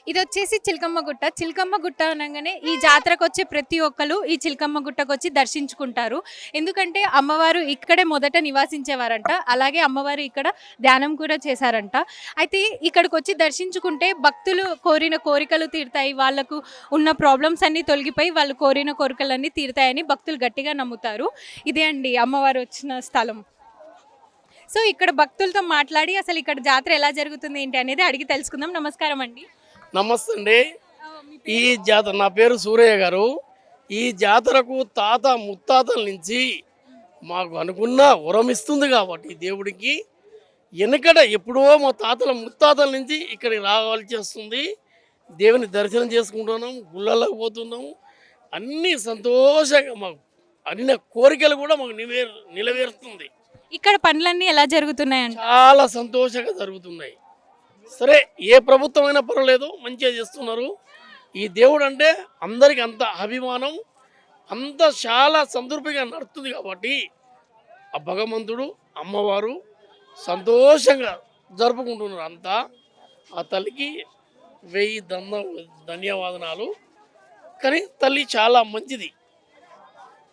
ఇది వచ్చేసి చిలకమ్మ గుట్ట. చిలకమ్మ గుట్ట అనగానే ఈ జాతరకు వచ్చే ప్రతి ఒక్కరు ఈ చిలకమ్మ గుట్టకు వచ్చి దర్శించుకుంటారు. ఎందుకంటే అమ్మవారు ఇక్కడే మొదట నివాసించేవారంట. అలాగే అమ్మవారు ఇక్కడ ధ్యానం కూడా చేశారంట. అయితే ఇక్కడికి వచ్చి దర్శించుకుంటే భక్తులు కోరిన కోరికలు తీరుతాయి. వాళ్ళకు ఉన్న ప్రాబ్లమ్స్ అన్నీ తొలగిపోయి వాళ్ళు కోరిన కోరికలన్నీ తీరుతాయని భక్తులు గట్టిగా నమ్ముతారు. ఇదే అండి అమ్మవారు వచ్చిన స్థలం. సో ఇక్కడ భక్తులతో మాట్లాడి అసలు ఇక్కడ జాతర ఎలా జరుగుతుంది ఏంటి అనేది అడిగి తెలుసుకుందాం. నమస్కారం అండి. నమస్తే అండి. ఈ జాతర నా పేరు సూరయ్య గారు. ఈ జాతరకు తాత ముత్తాతల నుంచి మాకు అనుకున్న వరం ఇస్తుంది కాబట్టి దేవుడికి వెనకట ఎప్పుడో మా తాతల ముత్తాతల నుంచి ఇక్కడికి రావాల్సి వస్తుంది. దేవుని దర్శనం చేసుకుంటున్నాం, గుళ్ళలోకి పోతున్నాం. అన్నీ సంతోషంగా మాకు అన్ని కోరికలు కూడా మాకు నిలవేరుతుంది. ఇక్కడ పనులన్నీ ఎలా జరుగుతున్నాయండి? చాలా సంతోషంగా జరుగుతున్నాయి. సరే, ఏ ప్రభుత్వం అయినా పర్వాలేదు, మంచిగా చేస్తున్నారు. ఈ దేవుడు అంటే అందరికి అంత అభిమానం, అంత చాలా సంతృప్తిగా నడుస్తుంది కాబట్టి ఆ భగవంతుడు అమ్మవారు సంతోషంగా జరుపుకుంటున్నారు. అంతా ఆ తల్లికి 1000 ధన్యవాదనాలు. కానీ తల్లి చాలా మంచిది.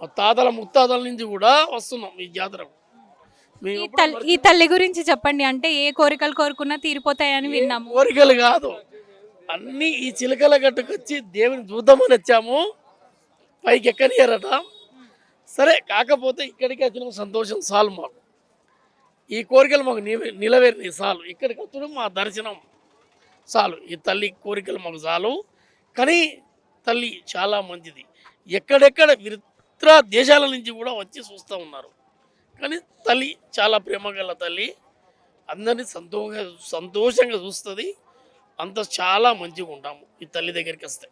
మా తాతల ముత్తాతల నుంచి కూడా వస్తున్నాం ఈ జాతరకు. ఈ తల్లి గురించి చెప్పండి. అంటే ఏ కోరికలు కోరుకున్నా తీరిపోతాయని విన్నాము. కోరికలు కాదు, అన్నీ ఈ చిలకల గట్టుకొచ్చి దేవుని చూద్దామని వచ్చాము. పైకి ఎక్కనియరట. సరే, కాకపోతే ఇక్కడికి వచ్చిన సంతోషం చాలు మాకు. ఈ కోరికలు మాకు నిలవేరినాయి చాలు. ఇక్కడికి వచ్చడం మా దర్శనం చాలు. ఈ తల్లి కోరికలు మాకు చాలు. కానీ తల్లి చాలా మంచిది. ఎక్కడెక్కడ ఇతర దేశాల నుంచి కూడా వచ్చి చూస్తూ ఉన్నారు. కానీ తల్లి చాలా ప్రేమగల తల్లి, అందరినీ సంతోషంగా చూస్తుంది. అంత చాలా మంచిగా ఉంటాము ఈ తల్లి దగ్గరికి వస్తే.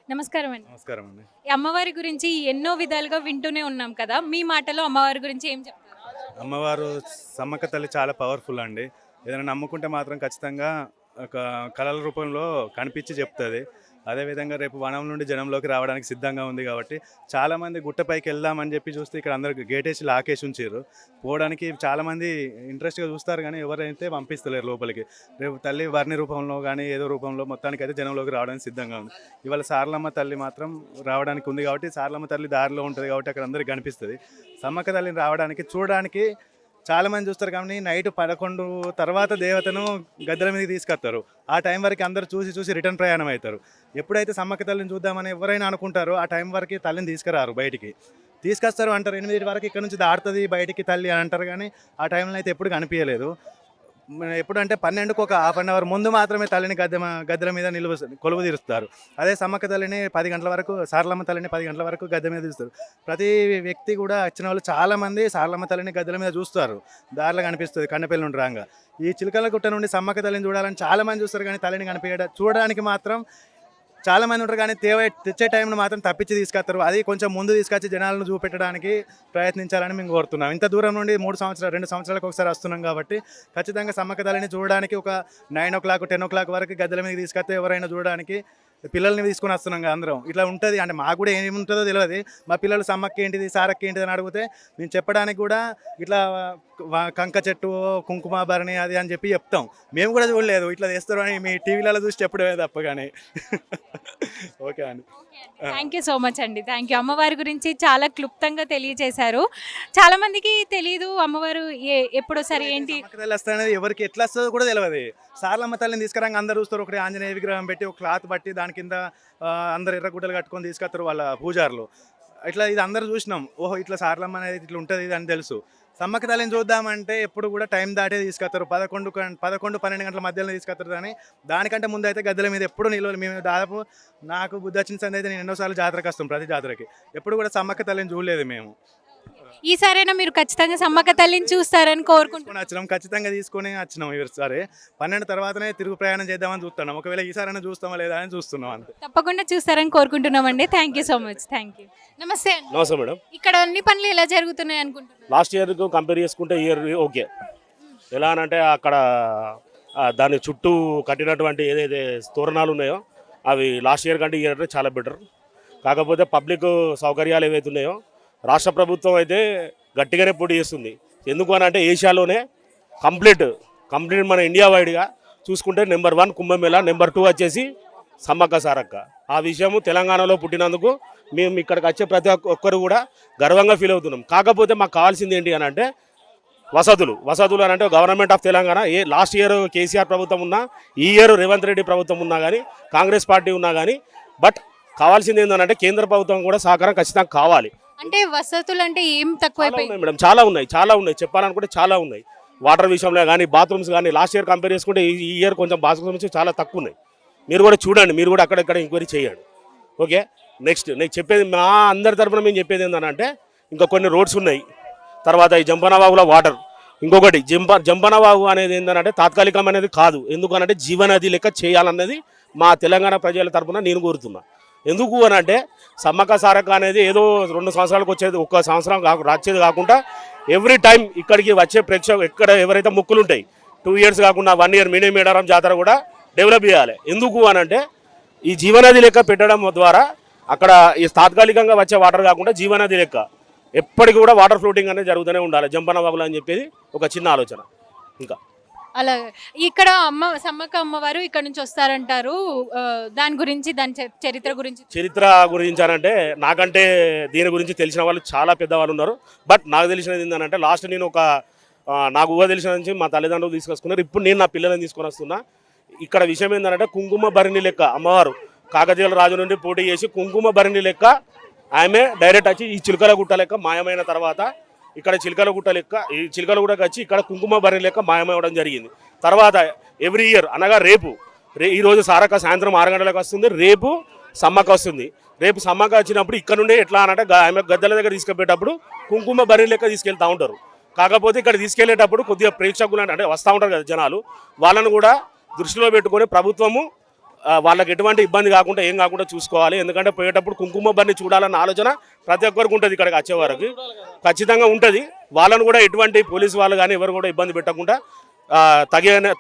నమస్కారం అండి. నమస్కారం అండి. ఈ అమ్మవారి గురించి ఎన్నో విధాలుగా వింటూనే ఉన్నాం కదా, మీ మాటలో అమ్మవారి గురించి ఏం చెప్తారు? అమ్మవారు సమ్మక్క తల్లి చాలా పవర్ఫుల్ అండి. ఏదైనా నమ్ముకుంటే మాత్రం ఖచ్చితంగా ఒక కళల రూపంలో కనిపించి చెప్తుంది. అదేవిధంగా రేపు వనం నుండి జనంలోకి రావడానికి సిద్ధంగా ఉంది కాబట్టి చాలామంది గుట్టపైకి వెళ్దామని చెప్పి చూస్తే ఇక్కడ అందరు గేటేసి లాకేసి ఉంచారు. పోవడానికి చాలామంది ఇంట్రెస్ట్గా చూస్తారు కానీ ఎవరైతే పంపిస్తలేరు లోపలికి. రేపు తల్లి వర్ణి రూపంలో కానీ ఏదో రూపంలో మొత్తానికి అయితే జనంలోకి రావడానికి సిద్ధంగా ఉంది. ఇవాళ సారలమ్మ తల్లి మాత్రం రావడానికి ఉంది కాబట్టి సారలమ్మ తల్లి దారిలో ఉంటుంది కాబట్టి అక్కడ అందరికి కనిపిస్తుంది. సమ్మక్క తల్లిని రావడానికి చూడడానికి చాలామంది చూస్తారు కానీ నైట్ 11 తర్వాత దేవతను గద్దెల మీదకి తీసుకొస్తారు. ఆ టైం వరకు అందరూ చూసి రిటర్న్ ప్రయాణం అవుతారు. ఎప్పుడైతే సమ్మక్క తల్లిని చూద్దామని ఎవరైనా అనుకుంటారో ఆ టైం వరకు తల్లిని తీసుకురారు, బయటికి తీసుకొస్తారు అంటారు. 8 వరకు ఇక్కడ నుంచి దాడుతుంది బయటికి తల్లి అని అంటారు కానీ ఆ టైంలో అయితే ఎప్పుడు కనిపించలేదు. ఎప్పుడంటే 12కు ఒక హాఫ్ అన్ అవర్ ముందు మాత్రమే తల్లిని గద్దెల మీద కొలువు తీరుస్తారు. అదే సమ్మక్క తల్లిని 10 గంటల వరకు, సారలమ్మ తల్లిని 10 గంటల వరకు గద్దె మీద తీస్తారు. ప్రతి వ్యక్తి కూడా వచ్చిన వాళ్ళు చాలామంది సారలమ్మ తల్లిని గద్దెల మీద చూస్తారు. దారిలో కనిపిస్తుంది కన్నెపల్లి నుండి రాగా. ఈ చిలకల గుట్ట నుండి సమ్మక్క తల్లిని చూడాలని చాలామంది చూస్తారు కానీ తల్లిని చూడడానికి మాత్రం చాలామంది ఉంటారు కానీ తెచ్చే టైంను మాత్రం తప్పించి తీసుకొస్తారు. అది కొంచెం ముందు తీసుకొచ్చి జనాలను చూపెట్టడానికి ప్రయత్నించాలని మేము కోరుతున్నాం. ఇంత దూరం నుండి 2 సంవత్సరాలకు ఒకసారి వస్తున్నాం కాబట్టి ఖచ్చితంగా సమ్మక్క తల్లిని చూడడానికి ఒక 9 o'clock 10 o'clock వరకు గద్దెల మీద తీసుకొస్తే ఎవరైనా చూడడానికి పిల్లల్ని తీసుకొని వస్తున్నాం కదా అందరం. ఇట్లా ఉంటుంది అంటే మాకు కూడా ఏముంటుందో తెలియదు. మా పిల్లలు సమ్మక్క ఏంటిది సారక్క ఏంటిది అని అడిగితే మేము చెప్పడానికి కూడా ఇట్లా కంక చెట్టు కుంకుమ భరణి అది అని చెప్పి చెప్తాం. మేము కూడా చూడలేదు, ఇట్లా చేస్తారు అని మీ టీవీలలో చూసి చెప్పడమే తప్ప కానీ. ఓకే అండి, థ్యాంక్ యూ సో మచ్ అండి. Thank you. అమ్మవారి గురించి చాలా క్లుప్తంగా తెలియజేశారు. చాలా మందికి తెలియదు అమ్మవారు ఎప్పుడు సరే ఏంటి వస్తాయనేది, ఎవరికి ఎట్లా వస్తుందో కూడా తెలియదు. సారలమ్మ తల్లిని తీసుకురాక అందరు చూస్తారు. ఒకటి ఆంజనేయ విగ్రహం పెట్టి ఒక క్లాత్ బట్టి దాని కింద అందరు ఎర్రగుడ్డలు కట్టుకొని తీసుకొస్తారు వాళ్ళ పూజారులు. ఇట్లా ఇది అందరూ చూసినాం. ఓహో ఇట్లా సారలమ్మ అనేది ఇట్లా ఉంటుంది ఇది అని తెలుసు. సమ్మక్క తల్లిని చూద్దామంటే ఎప్పుడు కూడా టైం దాటే తీసుకొస్తారు. 11-12 గంటల మధ్యలో తీసుకొస్తారు. కానీ దానికంటే ముందు అయితే గద్దెల మీద ఎప్పుడు నిలవలు. మేము దాదాపు నాకు బుద్ధి వచ్చిన సంది అయితే నేను ఎన్నోసార్లు జాతరకు వస్తాం. ప్రతి జాతరకి ఎప్పుడు కూడా సమ్మక్క తల్లిని చూడలేదు మేము. ఈసారైనా మీరు ఖచ్చితంగా సమ్మక్క తల్లిని చూస్తారని కోరుకుంటున్నాం. వచ్చినాం, ఖచ్చితంగా తీసుకొని వచ్చినాం. ఈసారి 12 తర్వాతనే తిరుగు ప్రయాణం చేద్దామని చూస్తున్నాం. ఒకవేళ ఈసారైనా చూస్తామా లేదా అని చూస్తున్నాం అంతే. తప్పకుండా చూస్తారని కోరుకుంటున్నామండి. Thank you so much. Thank you. నమస్తే అండి. నమస్తే మేడం. ఇక్కడ అన్ని పనులు ఎలా జరుగుతున్నాయి అనుకుంటున్నారు? లాస్ట్ ఇయర్కు కంపేర్ చేసుకుంటే ఇయర్ ఓకే. ఎలా అనంటే అక్కడ దాని చుట్టూ కట్టినటువంటి ఏదైతే తోరణాలు ఉన్నాయో అవి లాస్ట్ ఇయర్ కంటే ఇయర్ చాలా బెటర్. కాకపోతే పబ్లిక్ సౌకర్యాలు ఏవైతే ఉన్నాయో రాష్ట్ర ప్రభుత్వం అయితే గట్టిగానే పోటీ చేస్తుంది. ఎందుకు అని అంటే ఏషియాలోనే కంప్లీట్ మన ఇండియా వైడ్గా చూసుకుంటే నెంబర్ 1 కుంభమేళ, నెంబర్ 2 వచ్చేసి సమ్మక్క సారక్క. ఆ విషయము తెలంగాణలో పుట్టినందుకు మేము ఇక్కడికి వచ్చే ప్రతి ఒక్కరు కూడా గర్వంగా ఫీల్ అవుతున్నాం. కాకపోతే మాకు కావాల్సింది ఏంటి అని అంటే వసతులు అని అంటే government of Telangana last year KCR ప్రభుత్వం ఉన్నా, ఈ ఇయర్ రేవంత్ రెడ్డి ప్రభుత్వం ఉన్నా కానీ, కాంగ్రెస్ పార్టీ ఉన్నా కానీ, బట్ కావాల్సింది ఏంటంటే కేంద్ర ప్రభుత్వం కూడా సహకారం ఖచ్చితంగా కావాలి. అంటే వసతులు అంటే ఏం తక్కువైపోయింది మేడం, చాలా ఉన్నాయి చెప్పాలనుకుంటే చాలా ఉన్నాయి. వాటర్ విషయంలో కానీ, బాత్రూమ్స్ కానీ లాస్ట్ ఇయర్ కంపేర్ చేసుకుంటే ఈ ఇయర్ కొంచెం బాత్రూమ్స్ చాలా తక్కువ ఉన్నాయి. మీరు కూడా చూడండి, మీరు కూడా అక్కడక్కడ ఎంక్వైరీ చేయండి. ఓకే, నెక్స్ట్ నేను చెప్పేది మా అందరి తరపున మేము చెప్పేది ఏంటంటే ఇంకా కొన్ని రోడ్స్ ఉన్నాయి. తర్వాత ఈ జంపనవాగులో వాటర్, ఇంకొకటి జంపనవాగు అనేది ఏంటంటే తాత్కాలికం అనేది కాదు, ఎందుకనంటే జీవనది లెక్క చేయాలన్నది మా తెలంగాణ ప్రజల తరపున నేను కోరుతున్నా. ఎందుకు అని అంటే సమ్మక్క సారక్క అనేది ఏదో 2 సంవత్సరాలకు వచ్చేది, 1 సంవత్సరం వచ్చేది కాకుండా ఎవ్రీ టైం ఇక్కడికి వచ్చే ప్రేక్షకులు ఎక్కడ ఎవరైతే మొక్కులు ఉంటాయి 2 ఇయర్స్ కాకుండా 1 ఇయర్ మినీ మేడారం జాతర కూడా డెవలప్ చేయాలి. ఎందుకు అని అంటే ఈ జీవనది లెక్క పెట్టడం ద్వారా అక్కడ ఈ తాత్కాలికంగా వచ్చే వాటర్ కాకుండా జీవనది లెక్క ఎప్పటికి కూడా వాటర్ ఫ్లోటింగ్ అనేది జరుగుతూనే ఉండాలి జంపనవాగులు అని చెప్పేది ఒక చిన్న ఆలోచన. ఇంకా అలాగే ఇక్కడ సమ్మక్క అమ్మవారు ఇక్కడ నుంచి వస్తారంటారు. దాని గురించి చరిత్ర గురించి అని అంటే నాకంటే దీని గురించి తెలిసిన వాళ్ళు చాలా పెద్దవాళ్ళు ఉన్నారు. బట్ నాకు తెలిసినది ఏంటంటే లాస్ట్ నేను నాకు ఊహ తెలిసిన నుంచి మా తల్లిదండ్రులు తీసుకొస్తున్నారు. ఇప్పుడు నేను నా పిల్లల్ని తీసుకొని వస్తున్నా. ఇక్కడ విషయం ఏంటంటే కుంకుమ భరణి లెక్క అమ్మవారు కాకతీయుల రాజు నుండి పోటీ చేసి కుంకుమ భరణి లెక్క ఆమె డైరెక్ట్ వచ్చి ఈ చిలుకల గుట్ట లెక్క మాయమైన తర్వాత ఇక్కడ చిలుకల గుట్టకి వచ్చి ఇక్కడ కుంకుమ భరణి లెక్క మాయమవడం జరిగింది. తర్వాత ఎవ్రీ ఇయర్ అనగా ఈరోజు సారక్క సాయంత్రం 6 గంటలకు వస్తుంది, రేపు సమ్మక్క వస్తుంది. రేపు సమ్మక్క వచ్చినప్పుడు ఇక్కడ నుండే ఎట్లా అనంటే ఆమె గద్దెల దగ్గర తీసుకెళ్ళేటప్పుడు కుంకుమ భరణి లెక్క తీసుకెళ్తూ ఉంటారు. కాకపోతే ఇక్కడ తీసుకెళ్లేటప్పుడు కొద్దిగా ప్రేక్షకులు అంటే వస్తూ ఉంటారు కదా జనాలు, వాళ్ళను కూడా దృష్టిలో పెట్టుకొని ప్రభుత్వము వాళ్ళకి ఎటువంటి ఇబ్బంది కాకుండా ఏం కాకుండా చూసుకోవాలి. ఎందుకంటే పోయేటప్పుడు కుంకుమ భరణి చూడాలన్న ఆలోచన ప్రతి ఒక్కరికి ఉంటుంది. ఇక్కడికి వచ్చేవారికి ఖచ్చితంగా ఉంటుంది. వాళ్ళను కూడా ఎటువంటి పోలీసు వాళ్ళు కానీ ఎవరు కూడా ఇబ్బంది పెట్టకుండా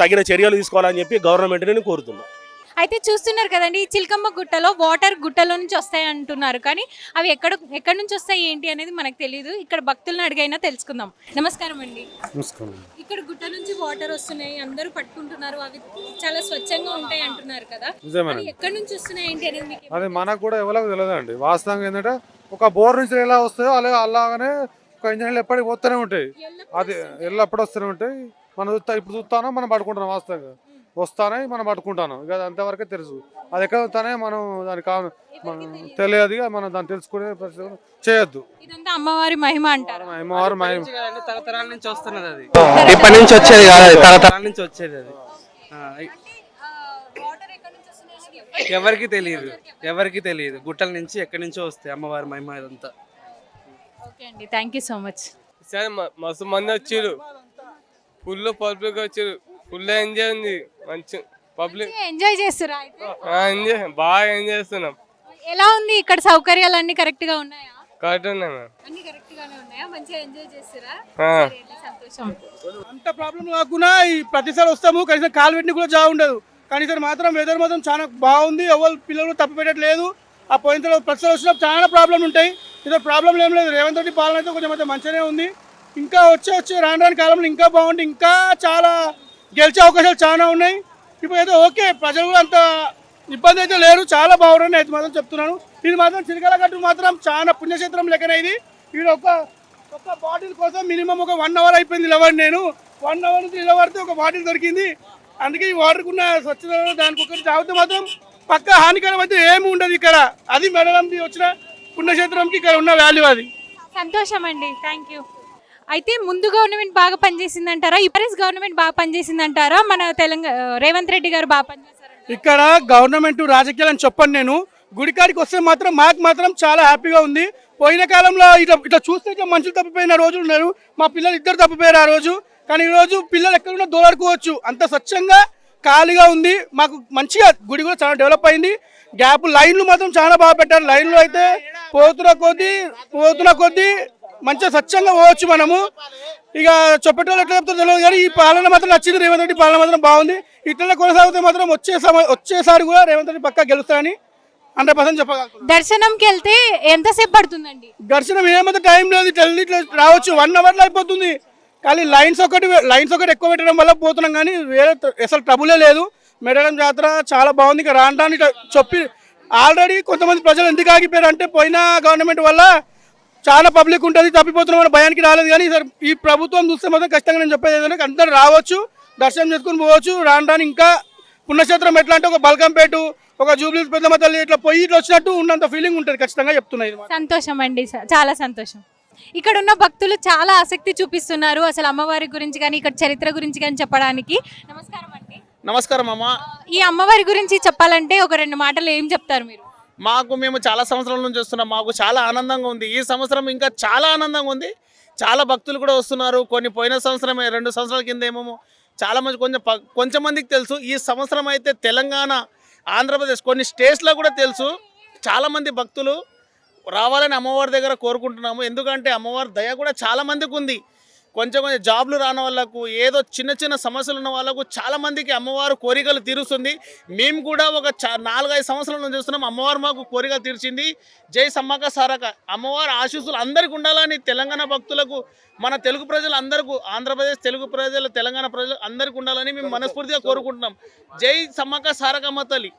తగిన చర్యలు తీసుకోవాలని చెప్పి గవర్నమెంట్ని నేను కోరుతున్నాను. అయితే చూస్తున్నారు కదండి, ఈ చిలకమ్మ గుట్టలో వాటర్ గుట్టలో నుంచి వస్తాయి అంటున్నారు, కానీ అవి ఎక్కడి నుంచి వస్తాయి ఏంటి అనేది మనకు తెలియదు. ఇక్కడ భక్తులను అడిగైనా తెలుసుకుందాం. నమస్కారం అండి. ఇక్కడ గుట్ట నుంచి వాటర్ వస్తున్నాయి, అందరూ పట్టుకుంటున్నారు, అవి చాలా స్వచ్ఛంగా ఉంటాయి అంటున్నారు కదా, ఎక్కడి నుంచి వస్తున్నాయి ఏంటి అనేది మీకు అది మనకు కూడా ఎవరికి తెలియదు అండి. వాస్తవంగా ఏంటంటే ఒక బోర్ నుంచి ఎలా వస్తాయో అలాగనే ఒక ఇంజనీర్లు ఎప్పటికి పోతూనే ఉంటాయి, అది ఎల్లప్పుడు వస్తూనే ఉంటాయి. మనం ఇప్పుడు చూస్తానో మనం పట్టుకుంటున్నాం, వాస్తవంగా వస్తానే మనం పట్టుకుంటాను. ఇక అది అంతవరకే తెలుసు. అది ఎక్కడ వస్తానే మనం దానికి తెలియదు, మనం దాన్ని తెలుసుకునే చేయొద్దు. ఇదంతా అమ్మవారి మహిమ అంటారు. అమ్మవారి మహిమ తరతరాల నుంచి వస్తున్నది, అది ఇప్పటి నుంచి వచ్చేది కాదు, అది తరతరాల నుంచి వచ్చేది. అది ఎవరికి తెలియదు గుట్టల నుంచి ఎక్కడి నుంచో వస్తాయి అమ్మవారి మహిమ ఇదంతా. ఓకే అండి, థ్యాంక్ యూ సో మచ్. సరే మస్తు మంది వచ్చారు, ఫుల్ పబ్లిక్ వచ్చారు, ఫుల్ ఎంజాయ్ ఉంది, మంచి పబ్లిక్ ఎంజాయ్ చేస్తురా? ఎంజాయ్ బాగా ఎంజాయ్ చేస్తున్నాం. ఎలా ఉంది ఇక్కడ సౌకర్యాలు అన్ని కరెక్ట్ గా ఉన్నాయా? కరెక్ట్ ఉన్నాయి మ్యామ్, అన్ని కరెక్ట్ గానే ఉన్నాయా? మంచిగా ఎంజాయ్ చేస్తురా? సంతోషం. అంత ప్రాబ్లం కాకుండా ఈ ప్రతిసారి వస్తాము, కనీసం కాలు పెట్టిన కూడా జాగా ఉండదు. కనీసం మాత్రం వెదర్ మాత్రం చాలా బాగుంది, ఎవరు పిల్లలు తప్పు పెట్టట్లేదు. ఆ పోయిన తర్వాత ప్రతిసారి వచ్చినప్పుడు చాలా ప్రాబ్లం ఉంటాయి, ఇదో ప్రాబ్లం ఏం లేదు. రేవంత్ రెడ్డి పాలన అయితే కొంచెం అయితే మంచిగానే ఉంది. ఇంకా వచ్చే రాను కాలంలో ఇంకా బాగుంది, ఇంకా చాలా గెలిచే అవకాశాలు చాలా ఉన్నాయి. ఇప్పుడు అయితే ఓకే, ప్రజలు కూడా అంత ఇబ్బంది అయితే లేరు, చాలా బాగుందని అయితే మాత్రం చెప్తున్నాను. ఇది మాత్రం చిలకల గట్టు మాత్రం చాలా పుణ్యక్షేత్రం లెక్కన ఇది. ఇది ఒక బాటిల్ కోసం మినిమం ఒక 1 అవర్ అయిపోయింది నిలబడి. నేను 1 అవర్ నుంచి నిలబడితే ఒక బాటిల్ దొరికింది. అందుకే ఈ వాటర్కి ఉన్న స్వచ్ఛత దానికి ఒకటి తాగితే మాత్రం పక్క హానికరం అయితే ఏమి ఉండదు ఇక్కడ. అది మెడలంది వచ్చిన పుణ్యక్షేత్రంకి ఇక్కడ ఉన్న వాల్యూ అది. సంతోషం అండి, థ్యాంక్ యూ. అయితే ముందు గవర్నమెంట్ బాగా పనిచేసిందంటారా, ఇప్పటిస్ గవర్నమెంట్ బాగా పనిచేసిందంటారా, మన రేవంత్ రెడ్డి గారు బాగా పనిచేశారు? ఇక్కడ గవర్నమెంట్ రాజకీయాలు అని చెప్పను నేను. గుడికాడికి వస్తే మాత్రం మాకు మాత్రం చాలా హ్యాపీగా ఉంది. పోయిన కాలంలో ఇట్లా చూస్తే ఇట్లా మనుషులు తప్పిపోయిన రోజులు ఉన్నారు, మా పిల్లలు 2 తప్పిపోయారు ఆ రోజు. కానీ ఈరోజు పిల్లలు ఎక్కడున్నా దోలాడుకోవచ్చు, అంత స్వచ్ఛంగా ఖాళీగా ఉంది. మాకు మంచిగా గుడి కూడా చాలా డెవలప్ అయింది. గ్యాప్ లైన్లు మాత్రం చాలా బాగా పెట్టారు. లైన్లు అయితే పోతున్న కొద్దీ మంచిగా స్వచ్ఛంగా పోవచ్చు మనము. ఇక చెప్పేటోళ్ళు ఎట్లా చెప్తారో తెలియదు, కానీ ఈ పాలన మాత్రం నచ్చింది. రేవంత్ రెడ్డి పాలన మాత్రం బాగుంది. ఇట్లా కొనసాగితే మాత్రం వచ్చేసారి కూడా రేవంత్ రెడ్డి పక్కా గెలుస్తారని 100% చెప్పగలుగుతాను. దర్శనంకి వెళ్తే ఎంతసేపు పడుతుందండి? దర్శనం ఏమంత టైం లేదు, ఇట్లా రావచ్చు 1 అవర్లో అయిపోతుంది. కానీ లైన్స్ ఒకటి ఎక్కువ పెట్టడం వల్ల పోతున్నాం, కానీ వేరే అసలు ట్రబులే లేదు. మేడారం జాతర చాలా బాగుంది. ఇక రాని చెప్పి ఆల్రెడీ కొంతమంది ప్రజలు ఎందుకు ఆగిపోయారు అంటే పోయిన గవర్నమెంట్ వల్ల చాలా పబ్లిక్ ఉంటుంది, తప్పిపోతున్నాం అనే భయానికి రాలేదు. కానీ సార్ ఈ ప్రభుత్వం చూస్తే మాత్రం ఖచ్చితంగా నేను చెప్పేది ఏంటంటే అందరూ రావచ్చు, దర్శనం చేసుకుని పోవచ్చు. రాని ఇంకా పుణ్యక్షేత్రం ఎట్లా అంటే ఒక బల్కంపేట, ఒక జూబ్లీ పెద్దమ్మ తల్లి ఇట్లా పోయి ఇట్లా వచ్చినట్టు ఉన్నంత ఫీలింగ్ ఉంటుంది. ఖచ్చితంగా చెప్తున్నాయి. సంతోషం అండి, చాలా సంతోషం. ఇక్కడ ఉన్న భక్తులు చాలా ఆసక్తి చూపిస్తున్నారు అసలు అమ్మవారి గురించి కానీ ఇక్కడ చరిత్ర గురించి కానీ చెప్పడానికి. నమస్కారం అండి. నమస్కారం అమ్మ. ఈ అమ్మవారి గురించి చెప్పాలంటే ఒక 2 మాటలు ఏం చెప్తారు మీరు? మేము చాలా సంవత్సరాల నుంచి వస్తున్నాం, మాకు చాలా ఆనందంగా ఉంది. ఈ సంవత్సరం ఇంకా చాలా ఆనందంగా ఉంది. చాలా భక్తులు కూడా వస్తున్నారు. కొన్ని పోయిన సంవత్సరమే 2 సంవత్సరాల కింద ఏమో చాలా మంది కొంచెం మందికి తెలుసు. ఈ సంవత్సరం అయితే తెలంగాణ, ఆంధ్రప్రదేశ్ కొన్ని స్టేట్స్లో కూడా తెలుసు. చాలామంది భక్తులు రావాలని అమ్మవారి దగ్గర కోరుకుంటున్నాము. ఎందుకంటే అమ్మవారి దయ కూడా చాలా మందికి ఉంది. కొంచెం జాబ్లు రాని వాళ్ళకు, ఏదో చిన్న సమస్యలు ఉన్న వాళ్ళకు చాలా మందికి అమ్మవారు కోరికలు తీరుస్తుంది. మేము కూడా ఒక 4-5 సంవత్సరాల నుంచి చూస్తున్నాం. అమ్మవారు మాకు కోరికలు తీర్చింది. జై సమ్మక్క సారక్క. అమ్మవారి ఆశీస్సులు అందరికీ ఉండాలని తెలంగాణ భక్తులకు, మన తెలుగు ప్రజలందరికీ, ఆంధ్రప్రదేశ్ తెలుగు ప్రజలు, తెలంగాణ ప్రజలు అందరికీ ఉండాలని మేము మనస్ఫూర్తిగా కోరుకుంటున్నాం. జై సమ్మక్క సారక్కమ్మ తల్లి.